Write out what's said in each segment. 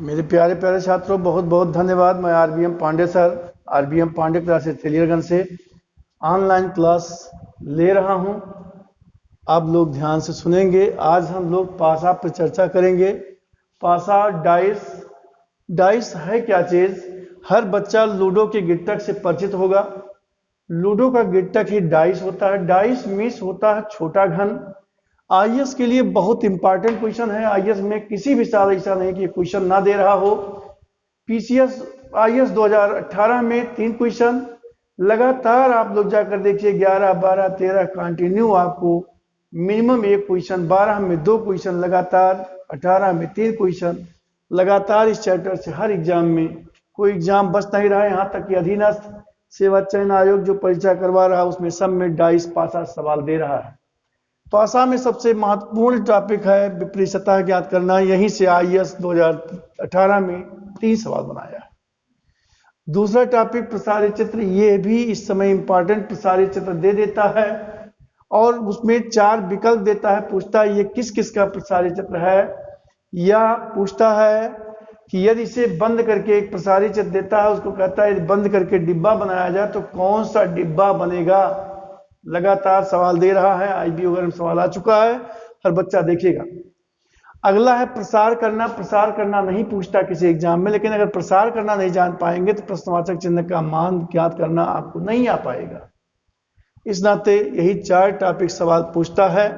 मेरे प्यारे प्यारे छात्रों, बहुत बहुत धन्यवाद। मैं RBM Pandey sir, RBM Pandey classes Teliyarganj से ऑनलाइन क्लास ले रहा हूं। आप लोग ध्यान से सुनेंगे। आज हम लोग पासा पर चर्चा करेंगे। पासा डाइस, डाइस है क्या चीज? हर बच्चा लूडो के गिट्टक से परिचित होगा। लूडो का गिट्टक ही डाइस होता है। डाइस मीन्स होता है छोटा घन। आईएएस के लिए बहुत इंपॉर्टेंट क्वेश्चन है। आईएएस में किसी भी साल ऐसा नहीं कि क्वेश्चन ना दे रहा हो। पीसीएस आईएएस 2018 में 3 क्वेश्चन लगातार आप लोग जाकर देखिए, 11, 12, 13 कंटिन्यू आपको मिनिमम 1 क्वेश्चन, 12 में 2 क्वेश्चन लगातार, 18 में 3 क्वेश्चन लगातार। इस चैप्टर से हर एग्जाम में कोई एग्जाम बच नहीं रहा है। यहाँ तक कि अधीनस्थ सेवा चयन आयोग जो परीक्षा करवा रहा है उसमें सब में डाइस पासा सवाल दे रहा है। पासा में सबसे महत्वपूर्ण टॉपिक है विपरीत सतह ज्ञात करना। यहीं से आईएएस 2018 में 3 सवाल बनाया है। दूसरा टॉपिक प्रसारित चित्र, ये भी इस समय इंपॉर्टेंट प्रसारित चित्र दे देता है और उसमें 4 विकल्प देता है। पूछता है ये किस किस का प्रसारित चित्र है, या पूछता है कि यदि इसे बंद करके एक प्रसारित चित्र देता है, उसको कहता है यदि बंद करके डिब्बा बनाया जाए तो कौन सा डिब्बा बनेगा। लगातार सवाल दे रहा है। आईबी वगैरह में सवाल आ चुका है, हर बच्चा देखेगा। अगला है प्रसार करना। प्रसार करना नहीं पूछता किसी एग्जाम में, लेकिन अगर प्रसार करना नहीं जान पाएंगे तो प्रश्नवाचक चिन्ह का मान ज्ञात करना आपको नहीं आ पाएगा। इस नाते यही 4 टॉपिक सवाल पूछता है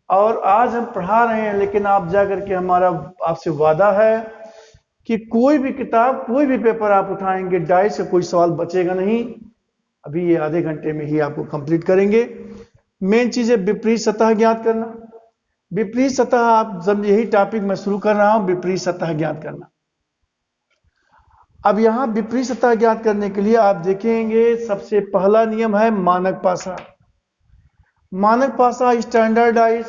और आज हम पढ़ा रहे हैं। लेकिन आप जाकर के, हमारा आपसे वादा है कि कोई भी किताब, कोई भी पेपर आप उठाएंगे, डाइस से कोई सवाल बचेगा नहीं। अभी ये आधे घंटे में ही आपको कंप्लीट करेंगे। मेन चीज है विपरीत सतह ज्ञात करना। विपरीत सतह, आप जब यही टॉपिक मैं शुरू कर रहा हूं, विपरीत सतह ज्ञात करना। अब यहां विपरीत सतह ज्ञात करने के लिए आप देखेंगे सबसे पहला नियम है मानक पासा। मानक पासा स्टैंडर्डाइज,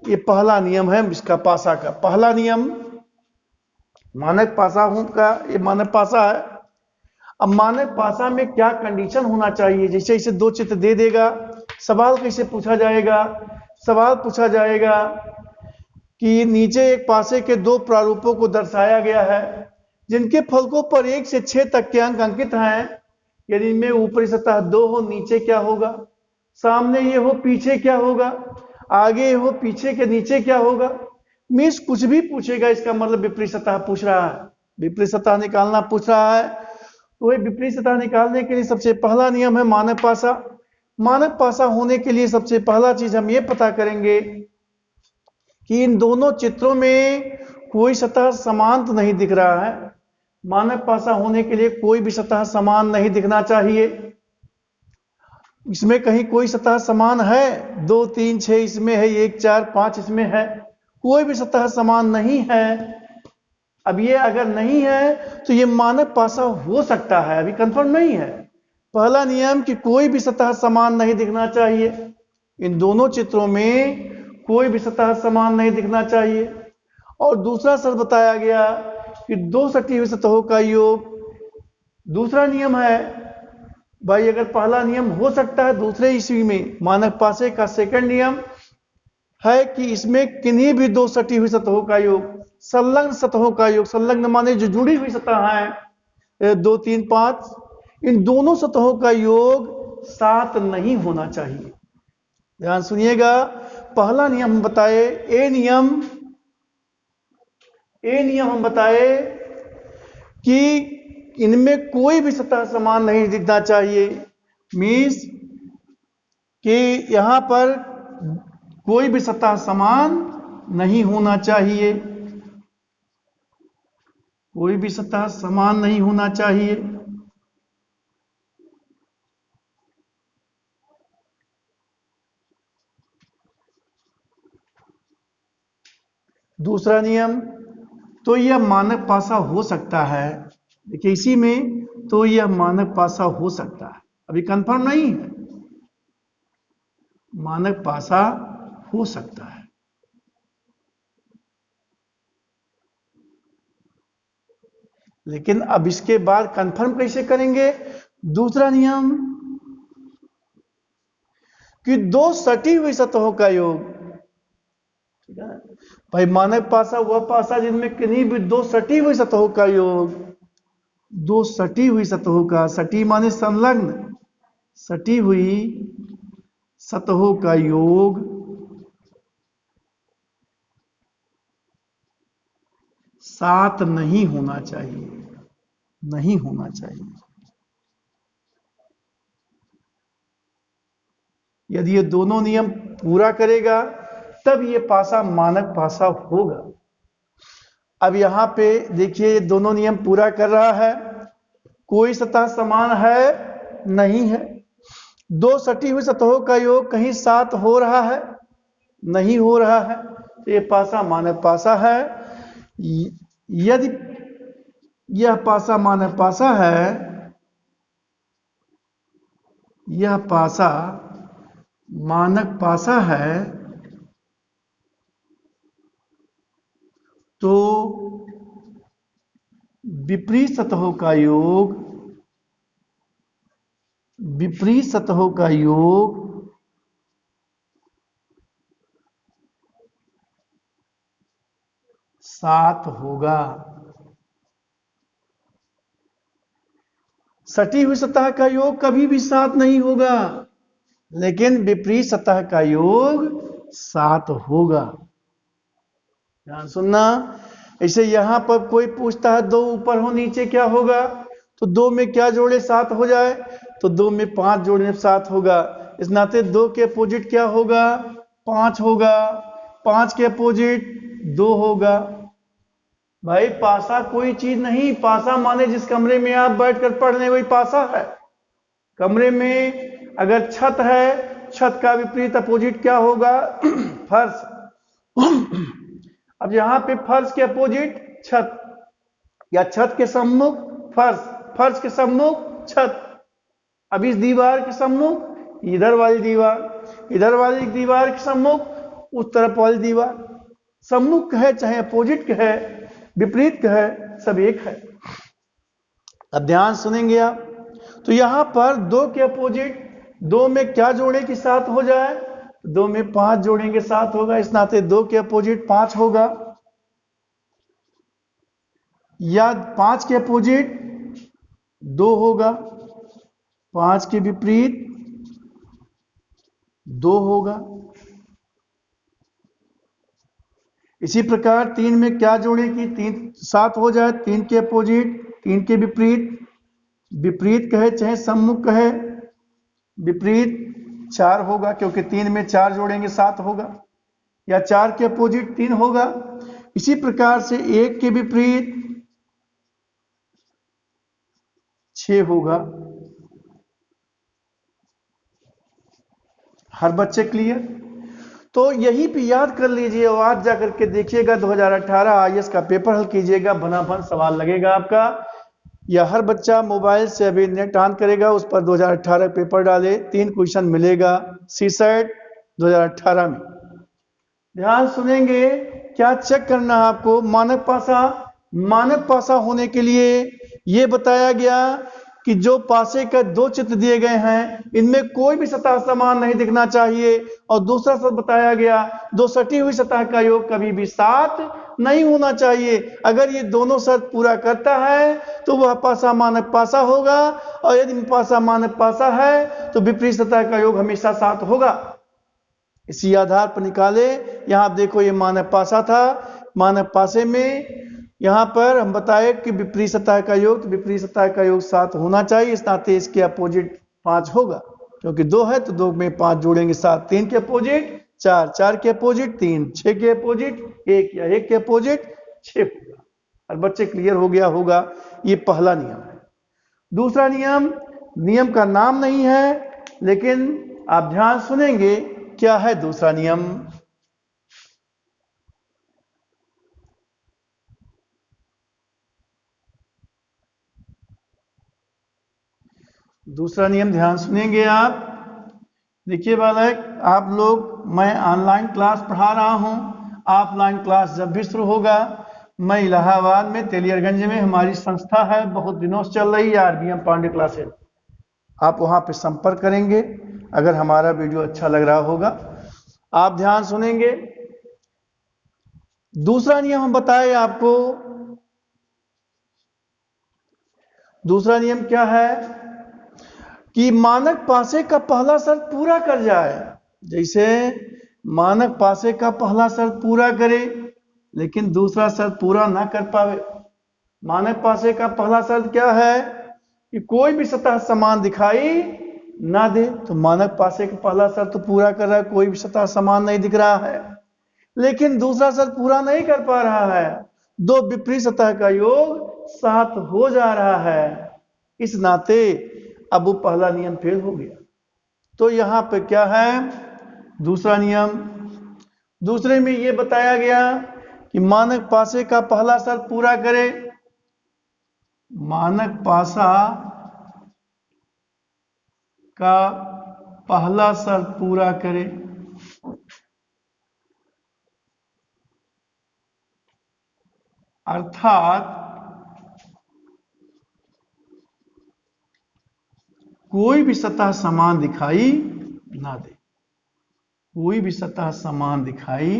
ये पहला नियम है इसका, पासा का पहला नियम मानक पासा का, ये मानक पासा है। अब मानक पासा में क्या कंडीशन होना चाहिए? जैसे इसे 2 चित्र दे देगा, सवाल कैसे पूछा जाएगा? सवाल पूछा जाएगा कि नीचे एक पासे के 2 प्रारूपों को दर्शाया गया है जिनके फलकों पर 1 से 6 तक के अंक अंकित हैं। यदि इनमें ऊपरी सतह 2 हो, नीचे क्या होगा? सामने ये हो, पीछे क्या होगा? आगे हो, पीछे के नीचे क्या होगा? मीन्स कुछ भी पूछेगा, इसका मतलब विपरीत सतह पूछ रहा है, विपरीत सतह निकालना पूछ रहा है। तो विपरीत सतह निकालने के लिए सबसे पहला नियम है मानक पासा। मानक पासा होने के लिए सबसे पहला चीज हम ये पता करेंगे कि इन दोनों चित्रों में कोई सतह समान तो नहीं दिख रहा है। मानक पासा होने के लिए कोई भी सतह समान नहीं दिखना चाहिए। इसमें कहीं कोई सतह समान है? 2, 3, 6 इसमें है, 1, 4, 5 इसमें है। कोई भी सतह समान नहीं है। अब ये अगर नहीं है तो ये मानक पासा हो सकता है, अभी कंफर्म नहीं है। पहला नियम कि कोई भी सतह समान नहीं दिखना चाहिए। इन दोनों चित्रों में कोई भी सतह समान नहीं दिखना चाहिए। और दूसरा शर्त बताया गया कि 2 सटी हुई सतहों का योग। दूसरा नियम है भाई, अगर पहला नियम हो सकता है, दूसरे ईस्वी में मानक पासे का सेकंड नियम है कि इसमें किन्हीं भी 2 सटी हुई सतहों का योग, संलग्न सतहों का योग, संलग्न माने जो जुड़ी हुई सतह है 2, 3, 5, इन दोनों सतहों का योग 7 नहीं होना चाहिए। ध्यान सुनिएगा। पहला नियम हम बताए, ए नियम हम बताए कि इनमें कोई भी सतह समान नहीं दिखना चाहिए। मीन्स कि यहां पर कोई भी सतह समान नहीं होना चाहिए। कोई भी सतह समान नहीं होना चाहिए। दूसरा नियम, तो यह मानक पासा हो सकता है। देखिए इसी में, तो यह मानक पासा हो सकता है, अभी कंफर्म नहीं है। मानक पासा हो सकता है। लेकिन अब इसके बाद कंफर्म कैसे करेंगे? दूसरा नियम कि 2 सटी हुई सतहों का योग, ठीक है, भाई मानक पासा वह पासा जिनमें किन्हीं भी दो सटी हुई सतहों का योग, दो सटी हुई सतहों का, सटी माने संलग्न, सटी हुई सतहों का योग 7 नहीं होना चाहिए, नहीं होना चाहिए। यदि ये दोनों नियम पूरा करेगा तब ये पासा मानक पासा होगा। अब यहां पे देखिए ये दोनों नियम पूरा कर रहा है, कोई सतह समान है नहीं है, दो सटी हुई सतहों का योग कहीं 7 हो रहा है नहीं हो रहा है, तो ये पासा मानक पासा है। यदि यह पासा मानक पासा है, यह पासा मानक पासा है, तो विपरीत सतहों का योग, विपरीत सतहों का योग 7 होगा। सटी हुई सतह का योग कभी भी 7 नहीं होगा, लेकिन विपरीत सतह का योग 7 होगा। ध्यान सुनना। ऐसे यहां पर कोई पूछता है दो ऊपर हो नीचे क्या होगा, तो 2 में क्या जोड़े 7 हो जाए, तो 2 में 5 जोड़ने 7 होगा। इस नाते 2 के अपोजिट क्या होगा, 5 होगा, 5 के अपोजिट 2 होगा। भाई पासा कोई चीज नहीं, पासा माने जिस कमरे में आप बैठकर पढ़ रहे वही पासा है। कमरे में अगर छत है, छत का विपरीत अपोजिट क्या होगा, फर्श। अब यहां पे फर्श के अपोजिट छत, या छत के सम्मुख फर्श, फर्श के सम्मुख छत। अब इस दीवार के सम्मुख इधर वाली दीवार, इधर वाली दीवार के सम्मुख उस तरफ वाली दीवार। सम्मुख है चाहे अपोजिट है, विपरीत है, सब एक है। अब ध्यान सुनेंगे आप, तो यहां पर 2 के अपोजिट, 2 में क्या जोड़े कि 7 हो जाए, 2 में 5 जोड़ेंगे 7 होगा। इस नाते 2 के अपोजिट 5 होगा, या 5 के अपोजिट 2 होगा, 5 के विपरीत 2 होगा। इसी प्रकार 3 में क्या जोड़े कि 3 7 हो जाए, 3 के अपोजिट 3 के विपरीत, विपरीत कहे चाहे सम्मुख कहे, विपरीत 4 होगा, क्योंकि 3 में 4 जोड़ेंगे 7 होगा, या 4 के अपोजिट 3 होगा। इसी प्रकार से 1 के विपरीत 6 होगा। हर बच्चे क्लियर? तो यही पे याद कर लीजिए और आज जाकर के देखिएगा 2018 आईएएस का पेपर हल कीजिएगा, बना सवाल लगेगा आपका, या हर बच्चा मोबाइल से अभी नेट ऑन करेगा, उस पर 2018 पेपर डाले, 3 क्वेश्चन मिलेगा सीसेट 2018 में। ध्यान सुनेंगे, क्या चेक करना है आपको, मानक पासा। मानक पासा होने के लिए यह बताया गया कि जो पासे के 2 चित्र दिए गए हैं इनमें कोई भी सतह समान नहीं दिखना चाहिए, और दूसरा शब्द बताया गया 2 सटी हुई सतह का योग कभी भी 7 नहीं होना चाहिए। अगर ये दोनों शर्त पूरा करता है तो वह पासा मानक पासा होगा, और यदि पासा मानक पासा है तो विपरीत सतह का योग हमेशा 7 होगा। इसी आधार पर निकाले। यहां आप देखो ये मानक पासा था, मानक पासे में यहां पर हम बताए कि विपरीत सतह का योग, तो विपरीत सतह का योग 7 होना चाहिए। इस नाते इसके अपोजिट 5 होगा, क्योंकि 2 है तो 2 में 5 जोड़ेंगे 7, 3 के अपोजिट 4, 4 के अपोजिट 3, 6 के अपोजिट 1, या 1 के अपोजिट 6 होगा। और बच्चे क्लियर हो गया होगा, ये पहला नियम है। दूसरा नियम, नियम का नाम नहीं है लेकिन आप ध्यान सुनेंगे क्या है दूसरा नियम। दूसरा नियम ध्यान सुनेंगे आप। देखिए बालक, आप लोग, मैं ऑनलाइन क्लास पढ़ा रहा हूं, ऑफलाइन क्लास जब भी शुरू होगा, मैं इलाहाबाद में तेलियरगंज में हमारी संस्था है, बहुत दिनों से चल रही है आरबीएम पांडे क्लासेस, आप वहां पे संपर्क करेंगे अगर हमारा वीडियो अच्छा लग रहा होगा। आप ध्यान सुनेंगे, दूसरा नियम हम बताए आपको। दूसरा नियम क्या है कि मानक पासे का पहला शर्त पूरा कर जाए। जैसे मानक पासे का पहला शर्त पूरा करे लेकिन दूसरा शर्त पूरा ना कर पावे। मानक पासे का पहला शर्त क्या है कि कोई भी सतह समान दिखाई ना दे। तो मानक पासे का पहला शर्त तो पूरा कर रहा है, कोई भी सतह समान नहीं दिख रहा है, लेकिन दूसरा शर्त पूरा नहीं कर पा रहा है। दो विपरीत सतह का योग 7 हो जा रहा है, इस नाते अब वो पहला नियम फेल हो गया। तो यहां पे क्या है दूसरा नियम। दूसरे में यह बताया गया कि मानक पासे का पहला शर्त पूरा करे। मानक पासा का पहला शर्त पूरा करे, अर्थात कोई भी सतह समान दिखाई ना दे। कोई भी सतह समान दिखाई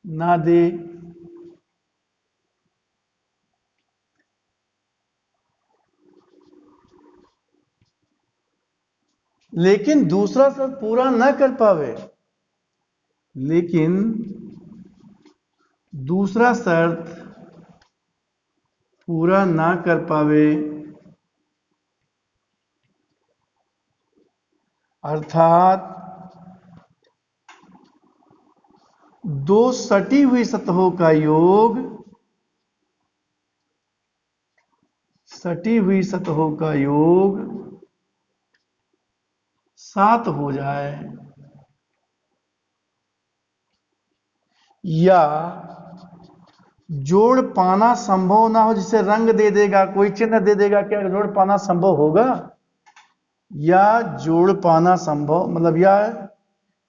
ना दे। लेकिन दूसरा शर्त पूरा ना कर पावे। लेकिन दूसरा शर्त पूरा ना कर पावे, अर्थात दो सटी हुई सतहों का योग, सटी हुई सतहों का योग 7 हो जाए, या जोड़ पाना संभव ना हो, जिसे रंग दे देगा, कोई चिन्ह दे देगा, क्या जोड़ पाना संभव होगा? या जोड़ पाना संभव मतलब या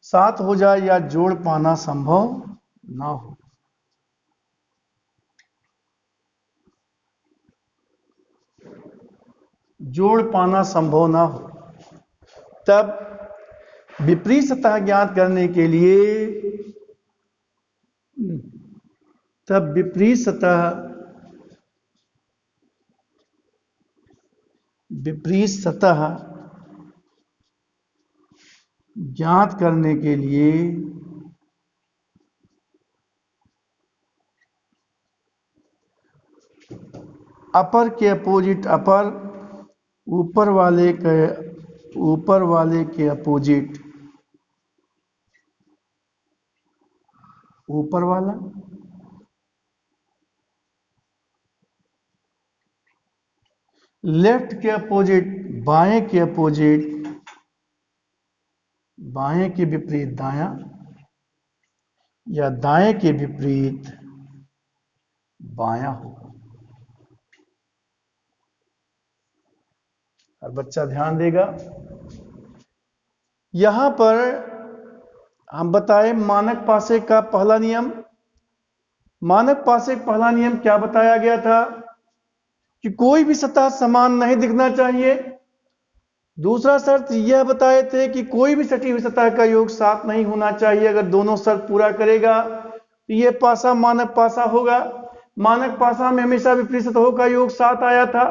7 हो जाए या जोड़ पाना संभव ना हो। जोड़ पाना संभव ना हो तब विपरीत सतह ज्ञात करने के लिए, तब विपरीत सतह ज्ञात करने के लिए अपर के अपोजिट अपर, ऊपर वाले के अपोजिट ऊपर वाला, लेफ्ट के अपोजिट बाएं के अपोजिट, बाएं के विपरीत दायां, या दाएं के विपरीत बायां होगा। और बच्चा ध्यान देगा, यहां पर हम बताएं मानक पासे का पहला नियम। मानक पासे का पहला नियम क्या बताया गया था कि कोई भी सतह समान नहीं दिखना चाहिए। दूसरा शर्त यह बताए थे कि कोई भी सटी हुई सतह का योग 7 नहीं होना चाहिए। अगर दोनों शर्त पूरा करेगा तो यह पासा मानक पासा होगा। मानक पासा में हमेशा विपरीत सतहों का योग 7 आया था,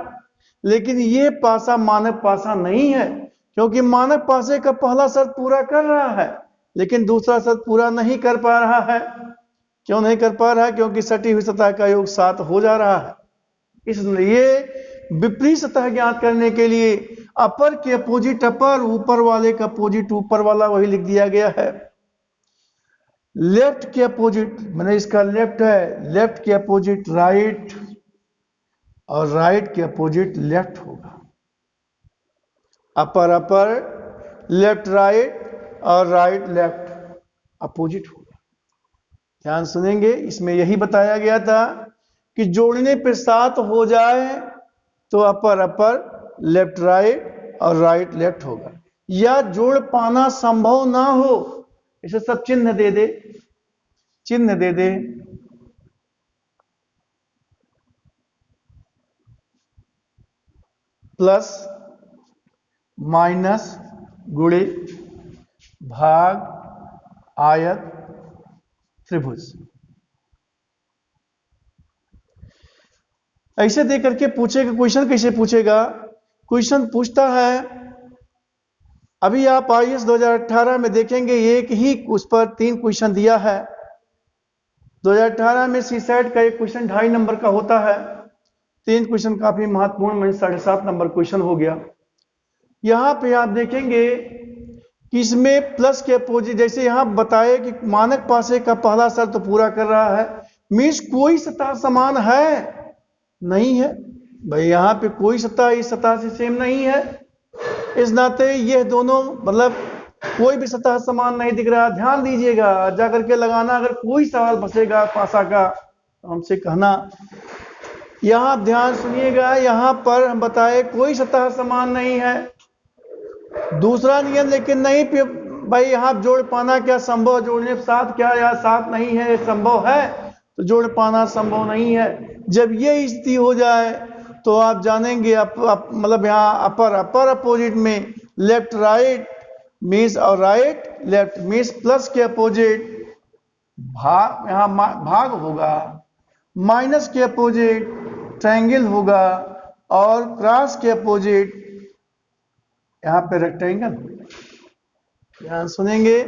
लेकिन यह पासा मानक पासा नहीं है, क्योंकि मानक पासे का पहला शर्त पूरा कर रहा है लेकिन दूसरा शर्त पूरा नहीं कर पा रहा है। क्यों नहीं कर पा रहा है? क्योंकि सटी हुई सतह का योग 7 हो जा रहा है। इसलिए विपरीत सतह ज्ञात करने के लिए अपर के अपोजिट अपर, ऊपर वाले का अपोजिट ऊपर वाला, वही लिख दिया गया है। लेफ्ट के अपोजिट मैंने इसका लेफ्ट है, लेफ्ट के अपोजिट राइट और राइट के अपोजिट लेफ्ट होगा। अपर अपर, लेफ्ट राइट और राइट लेफ्ट अपोजिट होगा। ध्यान सुनेंगे, इसमें यही बताया गया था कि जोड़ने पर 7 हो जाए तो अपर अपर, लेफ्ट राइट और राइट लेफ्ट होगा। या जोड़ पाना संभव ना हो, इसे सब चिन्ह दे दे, चिन्ह दे दे, प्लस माइनस गुणे भाग आयत त्रिभुज। ऐसे दे करके पूछेगा। क्वेश्चन कैसे पूछेगा? क्वेश्चन पूछता है, अभी आप आईएएस 2018 में देखेंगे एक ही उस पर 3 क्वेश्चन दिया है। 2018 में सीसेट का एक क्वेश्चन 2.5 नंबर का होता है, 3 क्वेश्चन काफी महत्वपूर्ण में 7.5 नंबर क्वेश्चन हो गया। यहां पे आप देखेंगे कि इसमें प्लस के अपोजिट, जैसे यहां बताए कि मानक पासे का पहला शर्त तो पूरा कर रहा है, मीन्स कोई सतह समान है नहीं है भाई, यहां पे कोई सतह इस सतह से सेम नहीं है, इस नाते ये दोनों मतलब कोई भी सतह समान नहीं दिख रहा। ध्यान दीजिएगा, जाकर के लगाना, अगर कोई सवाल फंसेगा पासा का तो हमसे कहना। यहां ध्यान सुनिएगा, यहां पर हम बताए कोई सतह समान नहीं है। दूसरा नियम लेकिन नहीं भाई, यहां जोड़ पाना क्या संभव, जोड़ने साथ क्या या साथ नहीं है संभव है, तो जोड़ पाना संभव नहीं है। जब ये स्थिति हो जाए तो आप जानेंगे मतलब यहाँ अपर अपोजिट में लेफ्ट राइट मीन्स और राइट लेफ्ट मीन्स प्लस के अपोजिट भाग, यहाँ भाग होगा, माइनस के अपोजिट ट्रायंगल होगा और क्रॉस के अपोजिट यहाँ पे रेक्टेंगल। ध्यान सुनेंगे,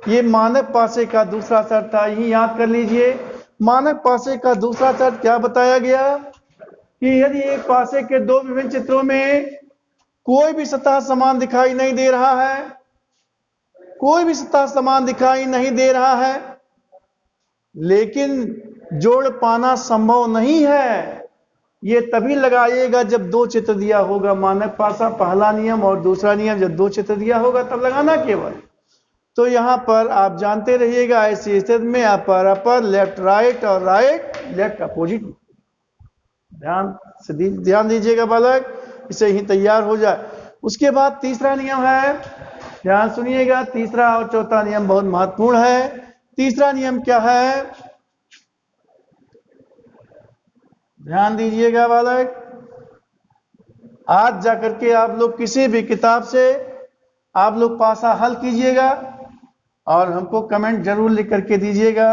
ये मानक पासे का दूसरा शर्त था, यही याद कर लीजिए। मानक पासे का दूसरा शर्त क्या बताया गया कि यदि एक पासे के 2 विभिन्न चित्रों में कोई भी सतह समान दिखाई नहीं दे रहा है, कोई भी सतह समान दिखाई नहीं दे रहा है, लेकिन जोड़ पाना संभव नहीं है, ये तभी लगाइएगा जब 2 चित्र दिया होगा। मानक पासा पहला नियम और दूसरा नियम, जब 2 चित्र दिया होगा तब लगाना केवल। तो यहां पर आप जानते रहिएगा, ऐसी स्थिति में अपर लेफ्ट राइट और राइट लेफ्ट अपोजिट। ध्यान दीजिएगा बालक, इसे ही तैयार हो जाए। उसके बाद तीसरा नियम है, ध्यान सुनिएगा, तीसरा और चौथा नियम बहुत महत्वपूर्ण है। तीसरा नियम क्या है, ध्यान दीजिएगा बालक। आज जाकर के आप लोग किसी भी किताब से आप लोग पासा हल कीजिएगा और हमको कमेंट जरूर लिख करके दीजिएगा।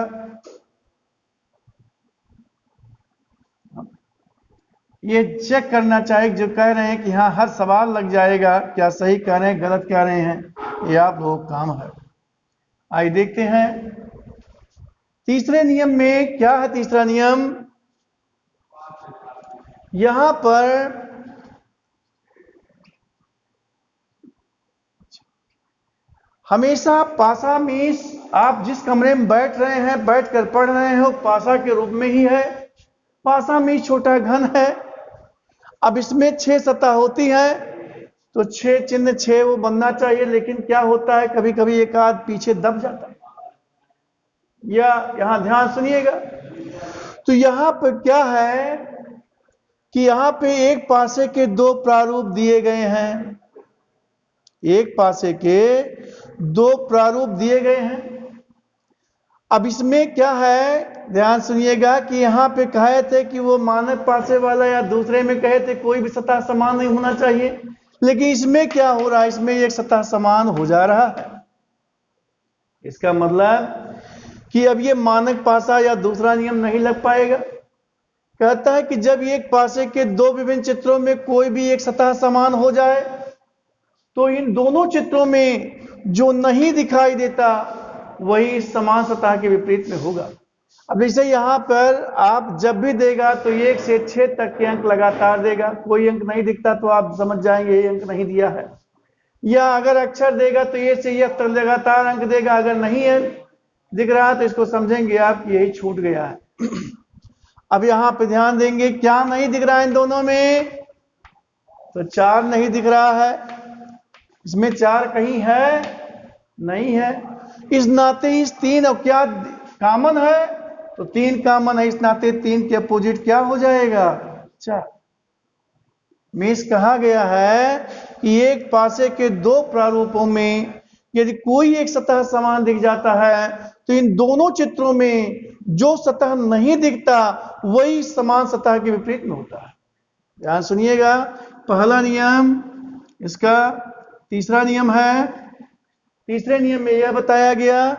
ये चेक करना चाहिए जो कह रहे हैं कि हाँ हर सवाल लग जाएगा, क्या सही कह रहे हैं गलत कह रहे हैं, ये आप लोगों का काम है। आइए देखते हैं तीसरे नियम में क्या है। तीसरा नियम यहां पर हमेशा पासा मीन्स आप जिस कमरे में बैठ रहे हैं, बैठ कर पढ़ रहे हो, पासा के रूप में ही है। पासा मीन्स छोटा घन है। अब इसमें 6 सतह होती हैं तो 6 चिन्ह 6 वो बनना चाहिए, लेकिन क्या होता है कभी कभी एक आध पीछे दब जाता है। या यहां ध्यान सुनिएगा, तो यहां पर क्या है कि यहां पे एक पासे के 2 प्रारूप दिए गए हैं, एक पासे के 2 प्रारूप दिए गए हैं। अब इसमें क्या है, ध्यान सुनिएगा कि यहां पे कहे थे कि वो मानक पासे वाला या दूसरे में कहे थे कोई भी सतह समान नहीं होना चाहिए, लेकिन इसमें क्या हो रहा है, इसमें एक सतह समान हो जा रहा है। इसका मतलब कि अब ये मानक पासा या दूसरा नियम नहीं लग पाएगा। कहता है कि जब एक पासे के 2 विभिन्न चित्रों में कोई भी एक सतह समान हो जाए तो इन दोनों चित्रों में जो नहीं दिखाई देता वही समान सतह के विपरीत में होगा। अब जैसे यहां पर आप जब भी देगा तो 1 से 6 तक के अंक लगातार देगा, कोई अंक नहीं दिखता तो आप समझ जाएंगे ये अंक नहीं दिया है। या अगर अक्षर देगा तो ये से ये तक लगातार अंक देगा, अगर नहीं है दिख रहा तो इसको समझेंगे आप यही छूट गया है। अब यहां पे ध्यान देंगे, क्या नहीं दिख रहा है इन दोनों में, तो 4 नहीं दिख रहा है, इसमें 4 कहीं है नहीं है। इस नाते इस 3 और क्या कॉमन है, तो 3 कॉमन है, इस नाते 3 के अपोजिट क्या हो जाएगा 4। मीन्स कहा गया है कि एक पासे के 2 प्रारूपों में यदि कोई एक सतह समान दिख जाता है तो इन दोनों चित्रों में जो सतह नहीं दिखता वही समान सतह के विपरीत में होता है। ध्यान सुनिएगा, पहला नियम इसका तीसरा नियम है। तीसरे नियम में यह बताया गया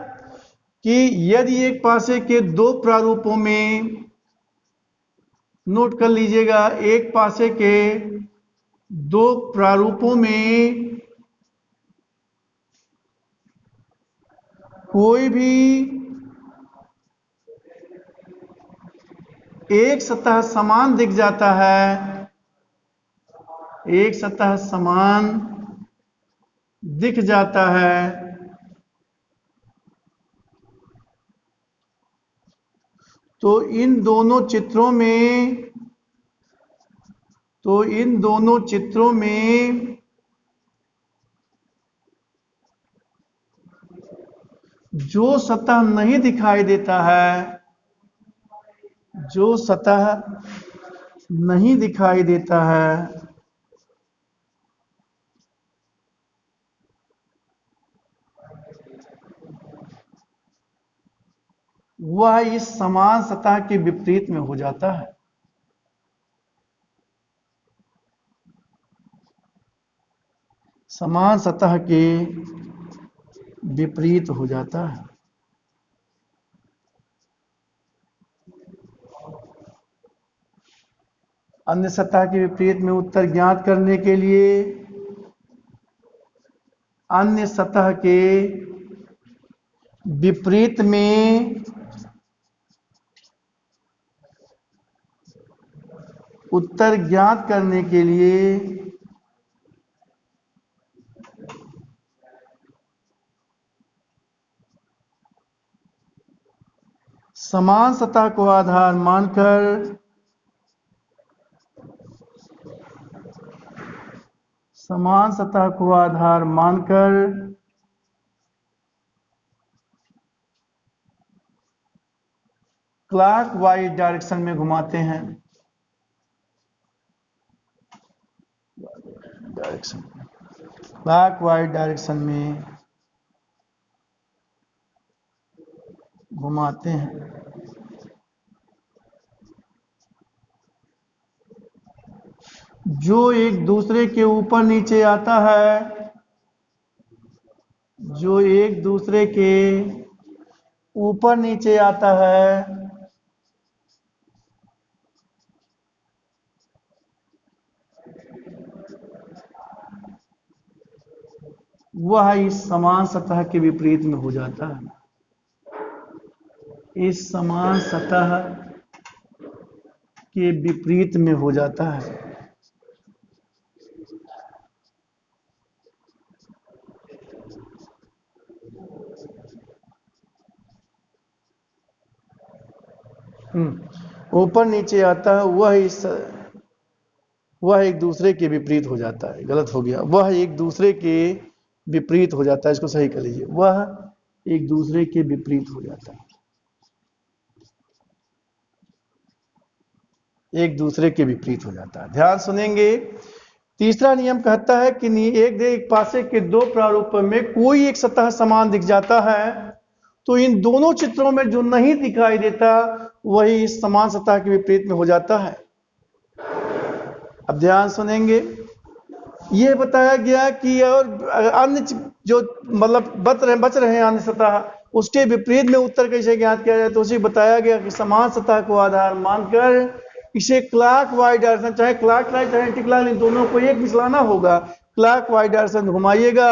कि यदि एक पासे के 2 प्रारूपों में नोट कर लीजिएगा, एक पासे के दो प्रारूपों में कोई भी एक सतह समान दिख जाता है, एक सतह समान दिख जाता है, तो इन दोनों चित्रों में जो सतह नहीं दिखाई देता है, जो सतह नहीं दिखाई देता है, वह इस समान सतह के विपरीत में हो जाता है। समान सतह के विपरीत हो जाता है। अन्य सतह के विपरीत में उत्तर ज्ञात करने के लिए अन्य सतह के विपरीत में उत्तर ज्ञात करने के लिए समान सतह को आधार मानकर क्लॉकवाइज डायरेक्शन में घुमाते हैं। क्लॉकवाइज डायरेक्शन में घुमाते हैं। जो एक दूसरे के ऊपर नीचे आता है, जो एक दूसरे के ऊपर नीचे आता है, वह इस समान सतह के विपरीत में हो जाता है। इस समान सतह के विपरीत में हो जाता है। ऊपर नीचे आता है, वह एक दूसरे के विपरीत हो जाता है। गलत हो गया, वह एक दूसरे के विपरीत हो जाता है। इसको सही कर लीजिए, वह एक दूसरे के विपरीत हो जाता है। एक दूसरे के विपरीत हो जाता है। ध्यान सुनेंगे। तीसरा नियम कहता है कि एक पासे के दो प्रारूप में कोई एक सतह समान दिख जाता है, तो इन दोनों चित्रों में जो नहीं दिखाई देता वही इस समान सतह के विपरीत में हो जाता है। अब ध्यान सुनेंगे। यह बताया गया कि और अन्य जो मतलब बच रहे हैं अन्य सतह, उसके विपरीत में उत्तर कैसे ज्ञात किया जाए, तो उसे बताया गया कि समान सतह को आधार मानकर इसे क्लॉकवाइज डायरेक्शन, चाहे क्लॉकवाइज चाहे एंटी क्लॉक, दोनों को एक मिलाना होगा। क्लॉकवाइज डायरेक्शन घुमाइएगा,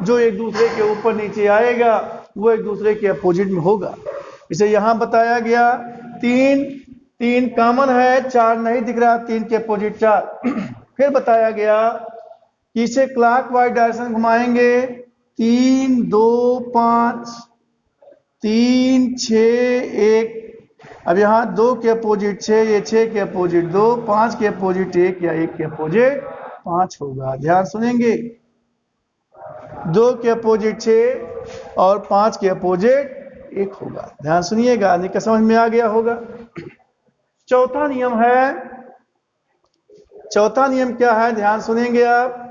जो एक दूसरे के ऊपर नीचे आएगा वो एक दूसरे के अपोजिट में होगा। इसे यहां बताया गया तीन कॉमन है, 4 नहीं दिख रहा, 3 के अपोजिट 4। फिर बताया गया कि इसे क्लॉकवाइज डायरेक्शन घुमाएंगे 3 2 5 3 6 1। अब यहाँ 2 के अपोजिट 6, ये 6 के अपोजिट 2, 5 के अपोजिट 1 या 1 के अपोजिट 5 होगा। ध्यान सुनेंगे, 2 के अपोजिट 6 और 5 के अपोजिट 1 होगा। ध्यान सुनिएगा, नहीं समझ में आ गया होगा। चौथा नियम क्या है, ध्यान सुनेंगे आप।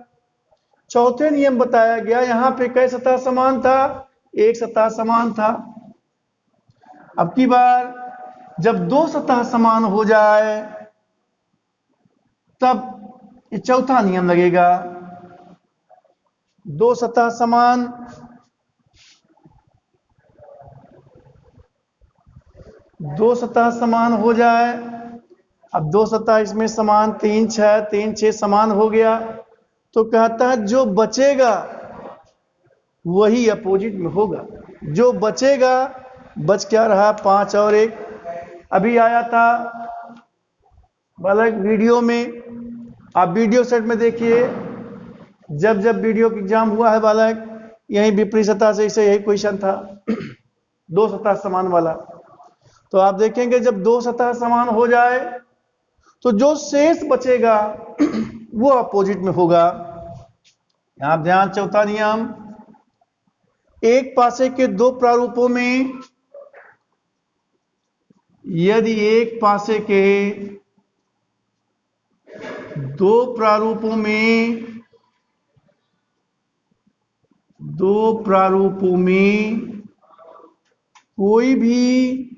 चौथे नियम बताया गया, यहां पे कई सतह समान था, एक सतह समान था। अब की बार जब 2 सतह समान हो जाए तब ये चौथा नियम लगेगा। 2 सतह समान, 2 सतह समान हो जाए अब दो सतह इसमें समान, 3 6 3 6 समान हो गया, तो कहता है जो बचेगा वही अपोजिट में होगा। जो बचेगा, बच क्या रहा, 5 और 1। अभी आया था बालक वीडियो में, आप वीडियो सेट में देखिए, जब जब वीडियो का एग्जाम हुआ है बालक, यही विपरीत सतह से इसे यही क्वेश्चन था, दो सतह समान वाला। तो आप देखेंगे जब दो सतह समान हो जाए तो जो शेष बचेगा वो अपोजिट में होगा। आप ध्यान, चौथा नियम, एक पासे के दो प्रारूपों में यदि एक पासे के दो प्रारूपों में कोई भी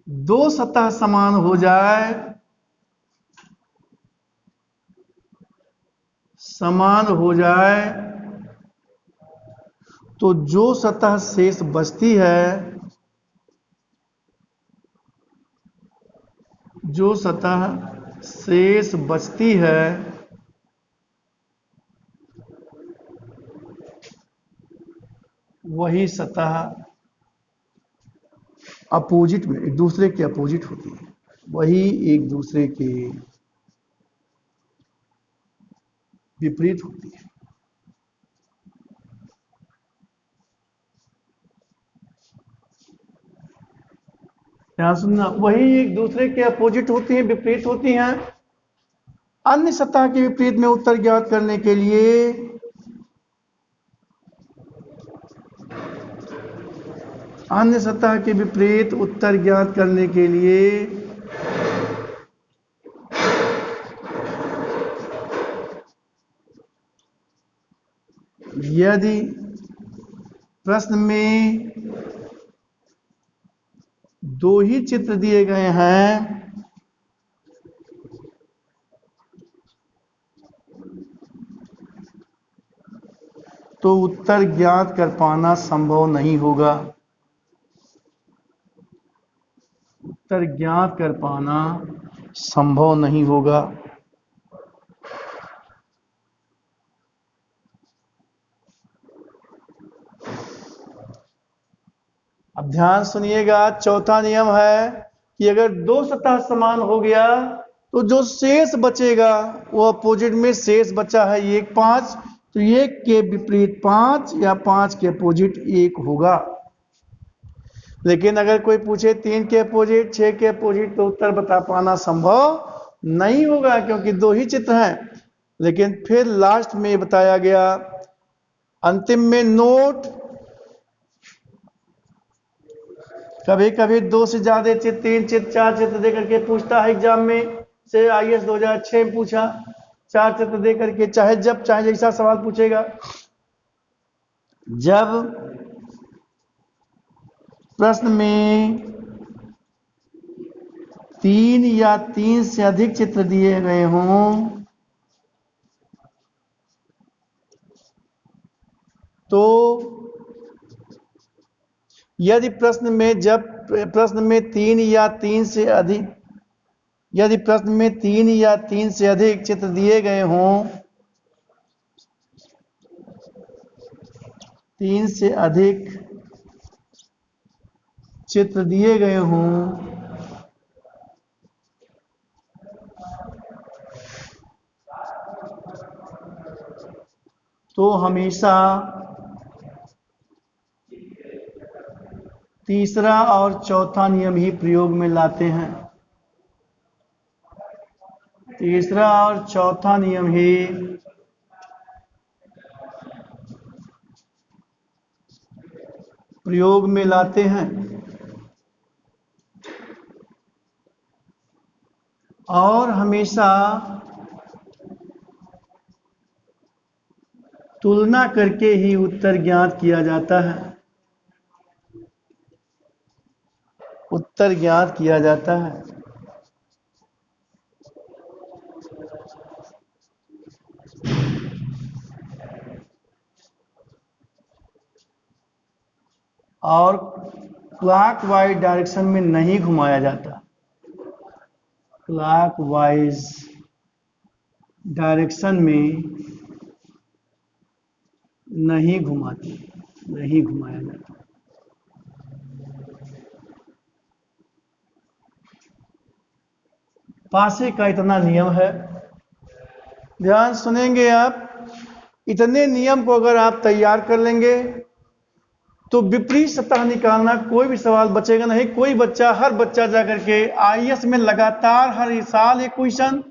दो सतह समान हो जाए, तो जो सतह शेष बचती है, वही सतह अपोजिट में, एक दूसरे के अपोजिट होती है, वही एक दूसरे के विपरीत होती है। ध्यान सुनना, वही एक दूसरे के अपोजिट होती हैं, विपरीत होती हैं। अन्य सतह के विपरीत में उत्तर ज्ञात करने के लिए यदि प्रश्न में दो ही चित्र दिए गए हैं तो उत्तर ज्ञात कर पाना संभव नहीं होगा। अब ध्यान सुनिएगा, चौथा नियम है कि अगर दो सतह समान हो गया तो जो शेष बचेगा वो अपोजिट में, शेष बचा है 1 5, तो 1 के विपरीत 5 या 5 के अपोजिट 1 होगा। लेकिन अगर कोई पूछे 3 के अपोजिट 6 के अपोजिट, तो उत्तर बता पाना संभव नहीं होगा, क्योंकि दो ही चित्र हैं। लेकिन फिर लास्ट में बताया गया, अंतिम में नोट, कभी कभी 2 से ज्यादा चित्र, 3 चित्र 4 चित्र देकर के पूछता है एग्जाम में, से IAS 2006 में पूछा, 4 चित्र देकर के, चाहे जैसा सवाल पूछेगा। जब प्रश्न में 3 या 3 से अधिक चित्र दिए गए हों तो यदि प्रश्न में 3 या 3 से अधिक चित्र दिए गए हों, 3 से अधिक चित्र दिए गए हों तो हमेशा तीसरा और चौथा नियम ही प्रयोग में लाते हैं। तीसरा और चौथा नियम ही प्रयोग में लाते हैं, और हमेशा तुलना करके ही उत्तर ज्ञात किया जाता है। और क्लॉकवाइज डायरेक्शन में नहीं घुमाया जाता, क्लॉकवाइज डायरेक्शन में नहीं घुमाया जाता। पासे का इतना नियम है, ध्यान सुनेंगे आप। इतने नियम को अगर आप तैयार कर लेंगे तो विपरीत सतह निकालना कोई भी सवाल बचेगा नहीं। कोई बच्चा, हर बच्चा जाकर के आईएएस में लगातार हर साल एक क्वेश्चन,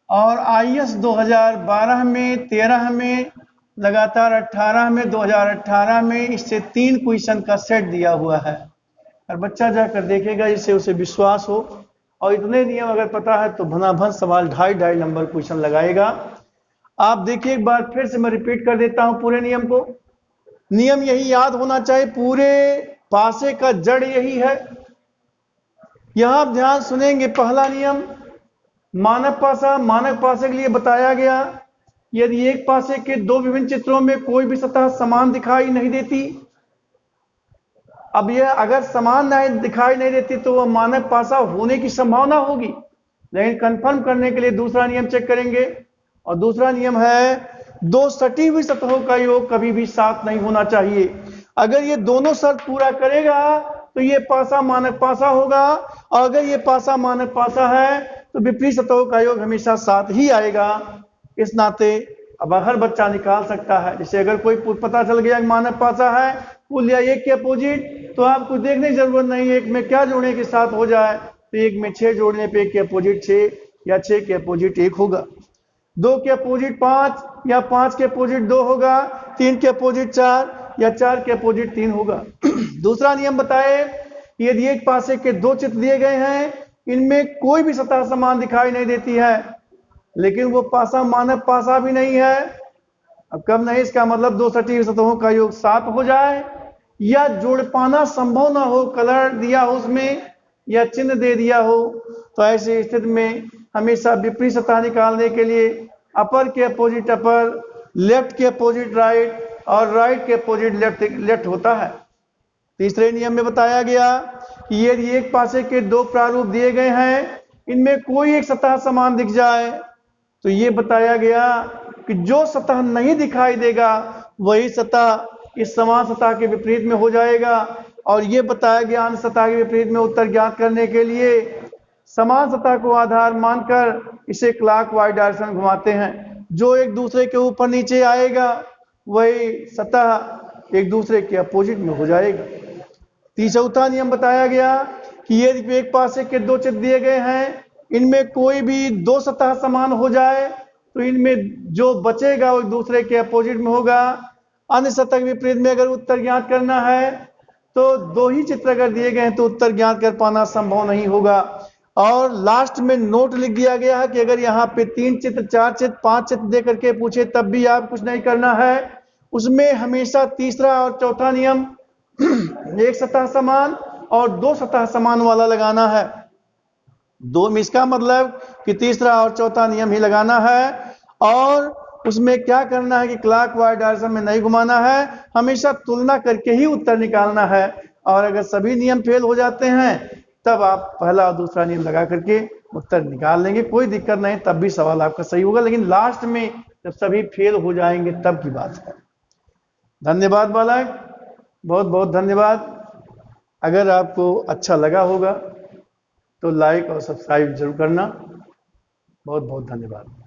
और आईएएस 2012 में, 13 में, लगातार 18 में, 2018 में, इससे 3 क्वेश्चन का सेट दिया हुआ है। हर बच्चा जाकर देखेगा जिससे उसे विश्वास हो, और इतने नियम अगर पता है तो भनाभन सवाल 2.5 नंबर क्वेश्चन लगाएगा। आप देखिए, एक बार फिर से मैं रिपीट कर देता हूं पूरे नियम को। नियम यही याद होना चाहिए, पूरे पासे का जड़ यही है। यहां आप ध्यान सुनेंगे, पहला नियम मानक पासा। मानक पासे के लिए बताया गया, यदि एक पासे के दो विभिन्न चित्रों में कोई भी सतह समान दिखाई नहीं देती, अब यह अगर समान नहीं दिखाई नहीं देती तो वह मानक पासा होने की संभावना होगी, लेकिन कंफर्म करने के लिए दूसरा नियम चेक करेंगे। और दूसरा नियम है, दो सटी हुई सतहों का योग कभी भी साथ नहीं होना चाहिए। अगर ये दोनों शर्त पूरा करेगा तो ये पासा मानक पासा होगा, और अगर ये पासा मानक पासा है तो विपरीत सतहों का योग हमेशा साथ ही आएगा। इस नाते अब हर बच्चा निकाल सकता है। जैसे अगर कोई पता चल गया मानक पासा है, पुल या एक के अपोजिट, तो आपको देखने की जरूरत नहीं है एक में क्या जोड़ने के साथ हो जाए, तो एक में 6 जोड़ने पे एक के अपोजिट 6 या 6 के अपोजिट 1 होगा, 2 के अपोजिट 5 या 5 के अपोजिट 2 होगा, 3 के अपोजिट 4 या 4 के अपोजिट 3 होगा। दूसरा नियम बताए, यदि एक पासे के दो चित्र दिए गए हैं, इनमें कोई भी सतह समान दिखाई नहीं देती है, लेकिन वो पासा मानक पासा भी नहीं है। अब कब नहीं, इसका मतलब दो सटी हुई सतहों का योग 7 हो जाए, या जोड़ पाना संभव ना हो, कलर दिया हो उसमें या चिन्ह दे दिया हो, तो ऐसी स्थिति में हमेशा विपरीत सतह निकालने के लिए अपर के अपोजिट अपर, लेफ्ट के अपोजिट राइट, और राइट के अपोजिट लेफ्ट होता है। तीसरे नियम में बताया गया कि यदि एक पासे के दो प्रारूप दिए गए हैं, इनमें कोई एक सतह समान दिख जाए, तो ये बताया गया कि जो सतह नहीं दिखाई देगा वही सतह इस समान सतह के विपरीत में हो जाएगा। और ये बताया गया अन्य सतह के विपरीत में उत्तर ज्ञात करने के लिए समान सतह को आधार मानकर इसे क्लॉकवाइज डायरेक्शन घुमाते हैं। जो एक दूसरे के ऊपर नीचे आएगा वही सतह एक दूसरे के अपोजिट में हो जाएगा। चौथा नियम बताया गया कि यदि एक पासे के दो चित्र दिए गए हैं, इनमें कोई भी दो सतह समान हो जाए, तो इनमें जो बचेगा वो एक दूसरे के अपोजिट में होगा। अन्य सतह के विपरीत में अगर उत्तर ज्ञात करना है तो दो ही चित्र अगर दिए गए हैं तो उत्तर ज्ञात कर पाना संभव नहीं होगा। और लास्ट में नोट लिख दिया गया है कि अगर यहाँ पे 3 चित्र, 4 चित्र, 5 चित्र दे करके पूछे तब भी आप कुछ नहीं करना है। उसमें हमेशा तीसरा और चौथा नियम एक सतह समान और दो सतह समान वाला लगाना है। दो में इसका मतलब कि तीसरा और चौथा नियम ही लगाना है, और उसमें क्या करना है कि क्लॉकवाइज डायरेक्शन में नहीं घुमाना है, हमेशा तुलना करके ही उत्तर निकालना है। और अगर सभी नियम फेल हो जाते हैं तब आप पहला और दूसरा नियम लगा करके उत्तर निकाल लेंगे, कोई दिक्कत नहीं, तब भी सवाल आपका सही होगा। लेकिन लास्ट में जब सभी फेल हो जाएंगे तब की बात है। धन्यवाद बालक, बहुत बहुत धन्यवाद। अगर आपको अच्छा लगा होगा तो लाइक और सब्सक्राइब जरूर करना। बहुत बहुत धन्यवाद।